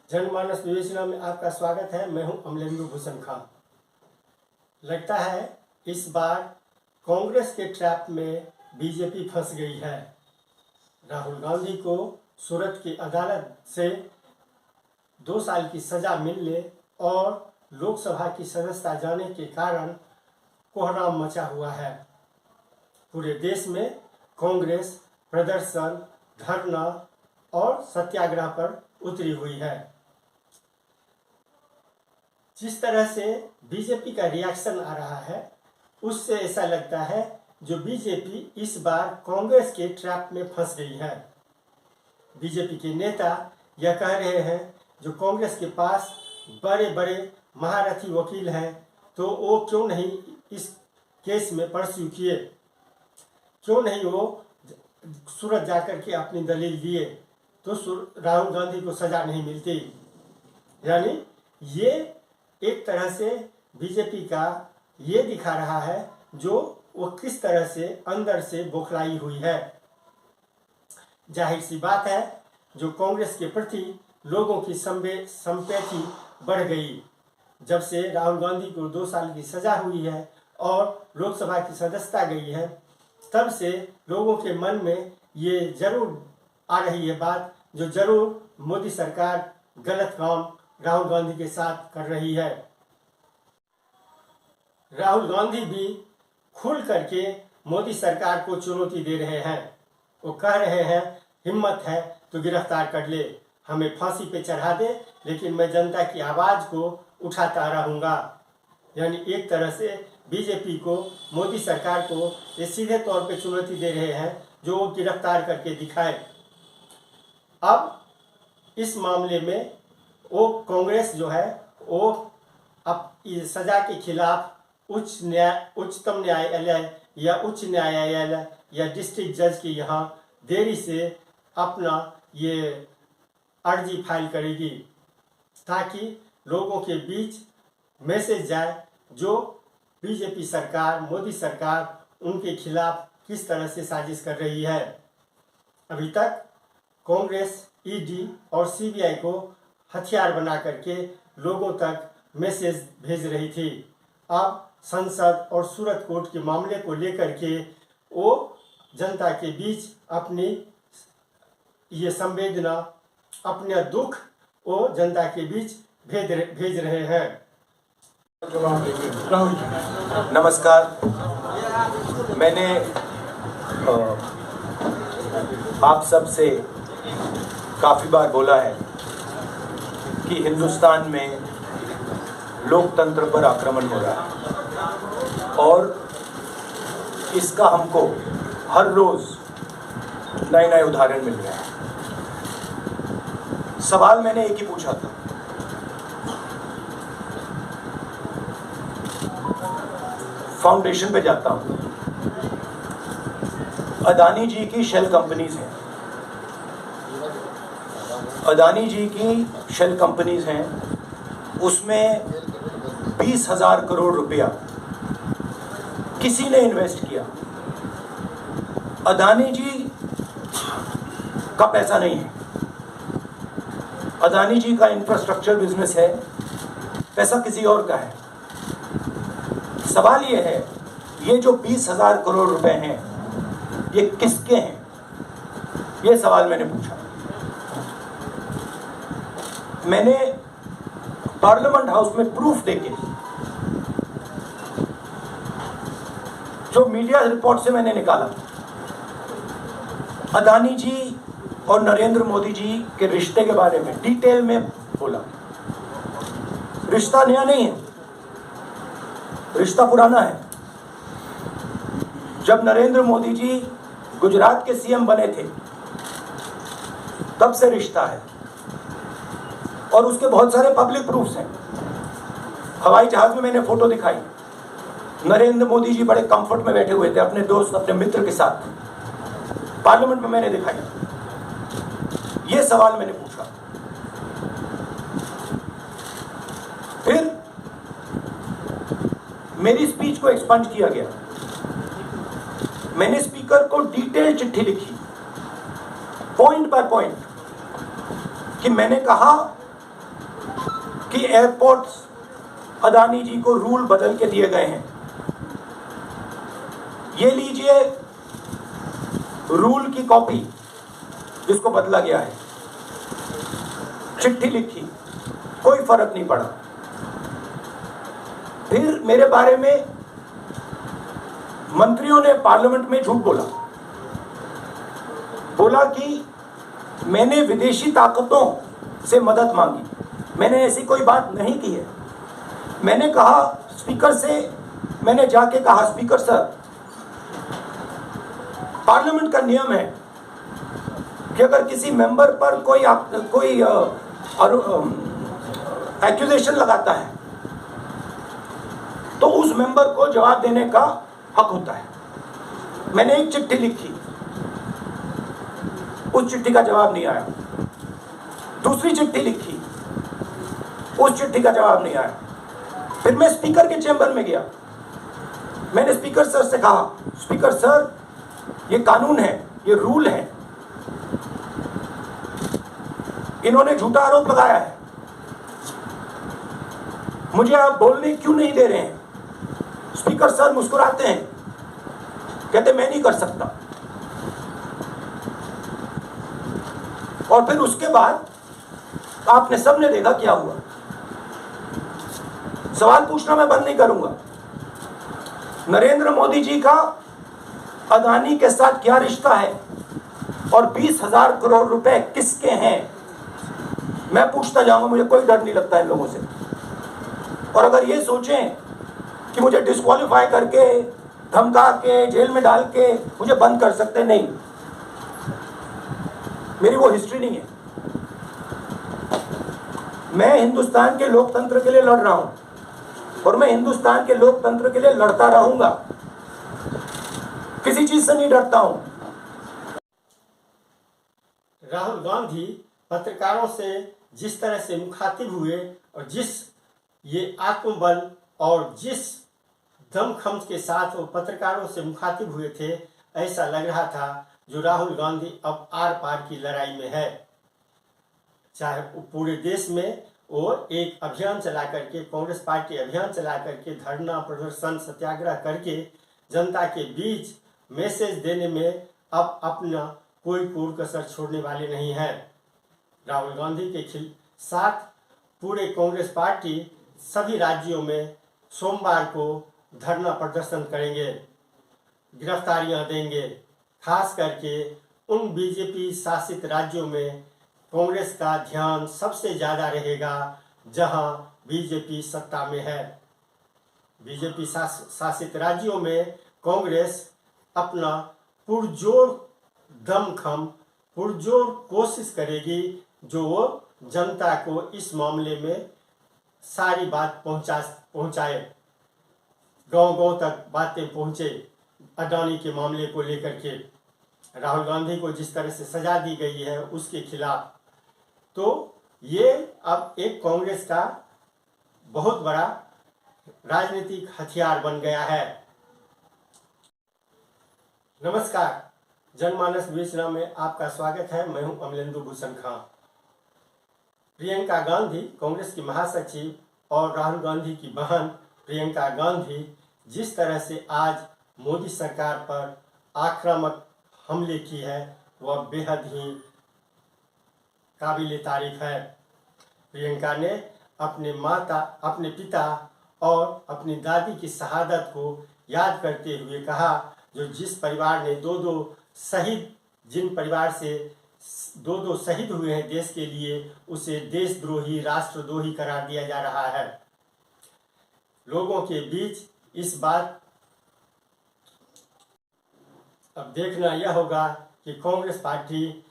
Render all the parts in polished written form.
जनमानस विवेचना में आपका स्वागत है। मैं हूं अमलेंदु भूषण खां। लगता है इस बार कांग्रेस के ट्रैप में बीजेपी फंस गई है। राहुल गांधी को सूरत की अदालत से 2 साल की सजा मिलने और लोकसभा की सदस्यता जाने के कारण कोहराम मचा हुआ है। पूरे देश में कांग्रेस प्रदर्शन, धरना और सत्याग्रह पर उतरी हुई है। जिस तरह से बीजेपी का रिएक्शन आ रहा है, उससे ऐसा लगता है जो बीजेपी इस बार कांग्रेस के ट्रैप में फंस गई है। बीजेपी के नेता यह कह रहे हैं जो कांग्रेस के पास बड़े बड़े महारथी वकील हैं, तो वो क्यों नहीं इस केस में परस्यू किए, क्यों नहीं वो सूरत जाकर के अपनी दलील दिए, तो राहुल गांधी को सजा नहीं मिलती। यानी ये एक तरह से बीजेपी का ये दिखा रहा है जो वो किस तरह से अंदर से बौखलाई हुई है। जाहिर सी बात है जो कांग्रेस के प्रति लोगों की संपैथी बढ़ गई। जब से राहुल गांधी को 2 साल की सजा हुई है और लोकसभा की सदस्यता गई है, तब से लोगों के मन में ये जरूर आ रही है बात जो जरूर मोदी सरकार गलत काम राहुल गांधी के साथ कर रही है। राहुल गांधी भी खुल करके मोदी सरकार को चुनौती दे रहे हैं। वो कह रहे हैं हिम्मत है तो गिरफ्तार कर ले, हमें फांसी पे चढ़ा दे, लेकिन मैं जनता की आवाज़ को उठाता रहूँगा। यानी एक तरह से बीजेपी को, मोदी सरकार को ये सीधे तौर पे चुनौती दे रहे हैं जो वो गिरफ्तार करके दिखाए। अब इस मामले में वो कांग्रेस जो है वो अब इस सजा के खिलाफ उच्चतम न्यायालय या उच्च न्यायालय या डिस्ट्रिक्ट जज के यहाँ देरी से अपना ये अर्जी फाइल करेगी, ताकि लोगों के बीच मैसेज जाए जो बीजेपी सरकार, मोदी सरकार उनके खिलाफ किस तरह से साजिश कर रही है। अभी तक कांग्रेस ईडी और सीबीआई को हथियार बना करके लोगों तक मैसेज भेज रही थी। अब संसद और सूरत कोर्ट के मामले को लेकर के वो जनता के बीच अपनी ये संवेदना, अपना दुख वो जनता के बीच भेज रहे हैं। नमस्कार। मैंने आप सब से काफ़ी बार बोला है कि हिंदुस्तान में लोकतंत्र पर आक्रमण हो रहा है और इसका हमको हर रोज़ नए नए उदाहरण मिल रहे हैं। सवाल मैंने एक ही पूछा था, फाउंडेशन पे जाता हूँ, अदानी जी की शेल कंपनीज हैं, अदानी जी की शेल कंपनीज हैं, उसमें 20,000 करोड़ रुपया किसी ने इन्वेस्ट किया। अदानी जी का पैसा नहीं है, अदानी जी का इंफ्रास्ट्रक्चर बिजनेस है, पैसा किसी और का है। सवाल ये है, ये जो 20,000 करोड़ रुपए हैं ये किसके हैं? ये सवाल मैंने पूछा। मैंने पार्लियामेंट हाउस में प्रूफ देके, जो मीडिया रिपोर्ट से मैंने निकाला, अदानी जी और नरेंद्र मोदी जी के रिश्ते के बारे में डिटेल में बोला। रिश्ता नया नहीं है, रिश्ता पुराना है। जब नरेंद्र मोदी जी गुजरात के सीएम बने थे तब से रिश्ता है और उसके बहुत सारे पब्लिक प्रूफ्स हैं। हवाई जहाज में मैंने फोटो दिखाई, नरेंद्र मोदी जी बड़े कंफर्ट में बैठे हुए थे अपने दोस्त, अपने मित्र के साथ। पार्लियामेंट में मैंने दिखाई। ये सवाल मैंने पूछा। फिर मेरी स्पीच को एक्सपंज किया गया। मैंने स्पीकर को डिटेल चिट्ठी लिखी, पॉइंट बाय पॉइंट, कि मैंने कहा कि एयरपोर्ट्स अदानी जी को रूल बदल के दिए गए हैं। ये लीजिए रूल की कॉपी जिसको बदला गया है। चिट्ठी लिखी, कोई फर्क नहीं पड़ा। फिर मेरे बारे में मंत्रियों ने पार्लियामेंट में झूठ बोला कि मैंने विदेशी ताकतों से मदद मांगी। मैंने ऐसी कोई बात नहीं की है। मैंने कहा स्पीकर से, मैंने जाके कहा स्पीकर सर, पार्लियामेंट का नियम है कि अगर किसी मेंबर पर कोई एक्यूजेशन लगाता है तो उस मेंबर को जवाब देने का हक होता है। मैंने एक चिट्ठी लिखी, उस चिट्ठी का जवाब नहीं आया। दूसरी चिट्ठी लिखी, उस चिट्ठी का जवाब नहीं आया। फिर मैं स्पीकर के चेंबर में गया। मैंने स्पीकर सर से कहा, स्पीकर सर ये कानून है, ये रूल है, इन्होंने झूठा आरोप लगाया है, मुझे आप बोलने क्यों नहीं दे रहे हैं? स्पीकर सर मुस्कुराते हैं, कहते मैं नहीं कर सकता। और फिर उसके बाद आपने सबने देखा क्या हुआ। सवाल पूछना मैं बंद नहीं करूंगा। नरेंद्र मोदी जी का अदानी के साथ क्या रिश्ता है और 20,000 करोड़ रुपए किसके हैं, मैं पूछता जाऊंगा। मुझे कोई डर नहीं लगता इन लोगों से। और अगर ये सोचें कि मुझे डिस्क्वालीफाई करके, धमका के, जेल में डाल के मुझे बंद कर सकते, नहीं, मेरी वो हिस्ट्री नहीं है। मैं हिंदुस्तान के लोकतंत्र के लिए लड़ रहा हूं और मैं हिंदुस्तान के लोकतंत्र के लिए लड़ता रहूंगा, किसी चीज से नहीं डरता हूं। राहुल गांधी पत्रकारों से जिस तरह से मुखातिब हुए और जिस ये आत्मबल और जिस दमखम के साथ वो पत्रकारों से मुखातिब हुए थे, ऐसा लग रहा था जो राहुल गांधी अब आर पार की लड़ाई में है। चाहे पूरे देश में वो एक अभियान चला करके, कांग्रेस पार्टी अभियान चला करके, धरना प्रदर्शन सत्याग्रह करके जनता के बीच मैसेज देने में अब अपना कोई कोर कसर छोड़ने वाले नहीं हैं। राहुल गांधी के साथ पूरे कांग्रेस पार्टी सभी राज्यों में सोमवार को धरना प्रदर्शन करेंगे, गिरफ्तारियां देंगे। खास करके उन बीजेपी शासित राज्यों में कांग्रेस का ध्यान सबसे ज़्यादा रहेगा जहां बीजेपी सत्ता में है। बीजेपी शासित राज्यों में कांग्रेस अपना पुरजोर दमखम, पुरजोर कोशिश करेगी जो वो जनता को इस मामले में सारी बात पहुंचाए, गांव-गांव तक बातें पहुंचे। अडानी के मामले को लेकर के राहुल गांधी को जिस तरह से सजा दी गई है उसके खिलाफ, तो ये अब एक कांग्रेस का बहुत बड़ा राजनीतिक हथियार बन गया है। नमस्कार, जनमानस विवेचना में आपका स्वागत है। मैं हूं अमलेंदु भूषण खां। प्रियंका गांधी कांग्रेस की महासचिव और राहुल गांधी की बहन प्रियंका गांधी जिस तरह से आज मोदी सरकार पर आक्रामक हमले की है वह बेहद ही काबिल तारीफ है। प्रियंका ने अपने माता, अपने पिता और अपनी दादी की शहादत को याद करते हुए कहा, जो जिस परिवार ने जिन परिवार से दो शहीद हुए हैं देश के लिए, उसे देशद्रोही, राष्ट्रद्रोही करार दिया जा रहा है। लोगों के बीच इस बात अब देखना यह होगा कि कांग्रेस पार्टी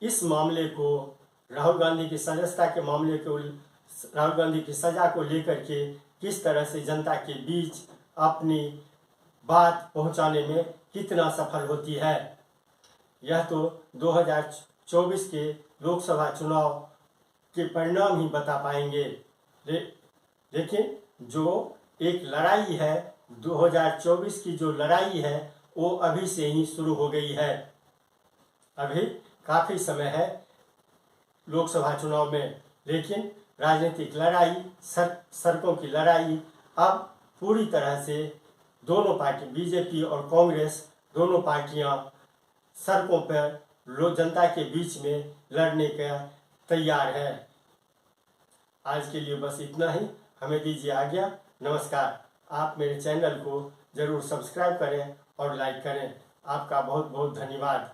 इस मामले को, राहुल गांधी की सदस्यता के मामले को, राहुल गांधी की सजा को लेकर के किस तरह से जनता के बीच अपनी बात पहुंचाने में कितना सफल होती है। यह तो 2024 के लोकसभा चुनाव के परिणाम ही बता पाएंगे। लेकिन जो एक लड़ाई है, 2024 की जो लड़ाई है वो अभी से ही शुरू हो गई है। अभी काफ़ी समय है लोकसभा चुनाव में, लेकिन राजनीतिक लड़ाई, सड़कों की लड़ाई अब पूरी तरह से दोनों पार्टी, बीजेपी और कांग्रेस, दोनों पार्टियां सड़कों पर जनता के बीच में लड़ने का तैयार है। आज के लिए बस इतना ही, हमें दीजिए आज्ञा। नमस्कार। आप मेरे चैनल को जरूर सब्सक्राइब करें और लाइक करें। आपका बहुत बहुत धन्यवाद।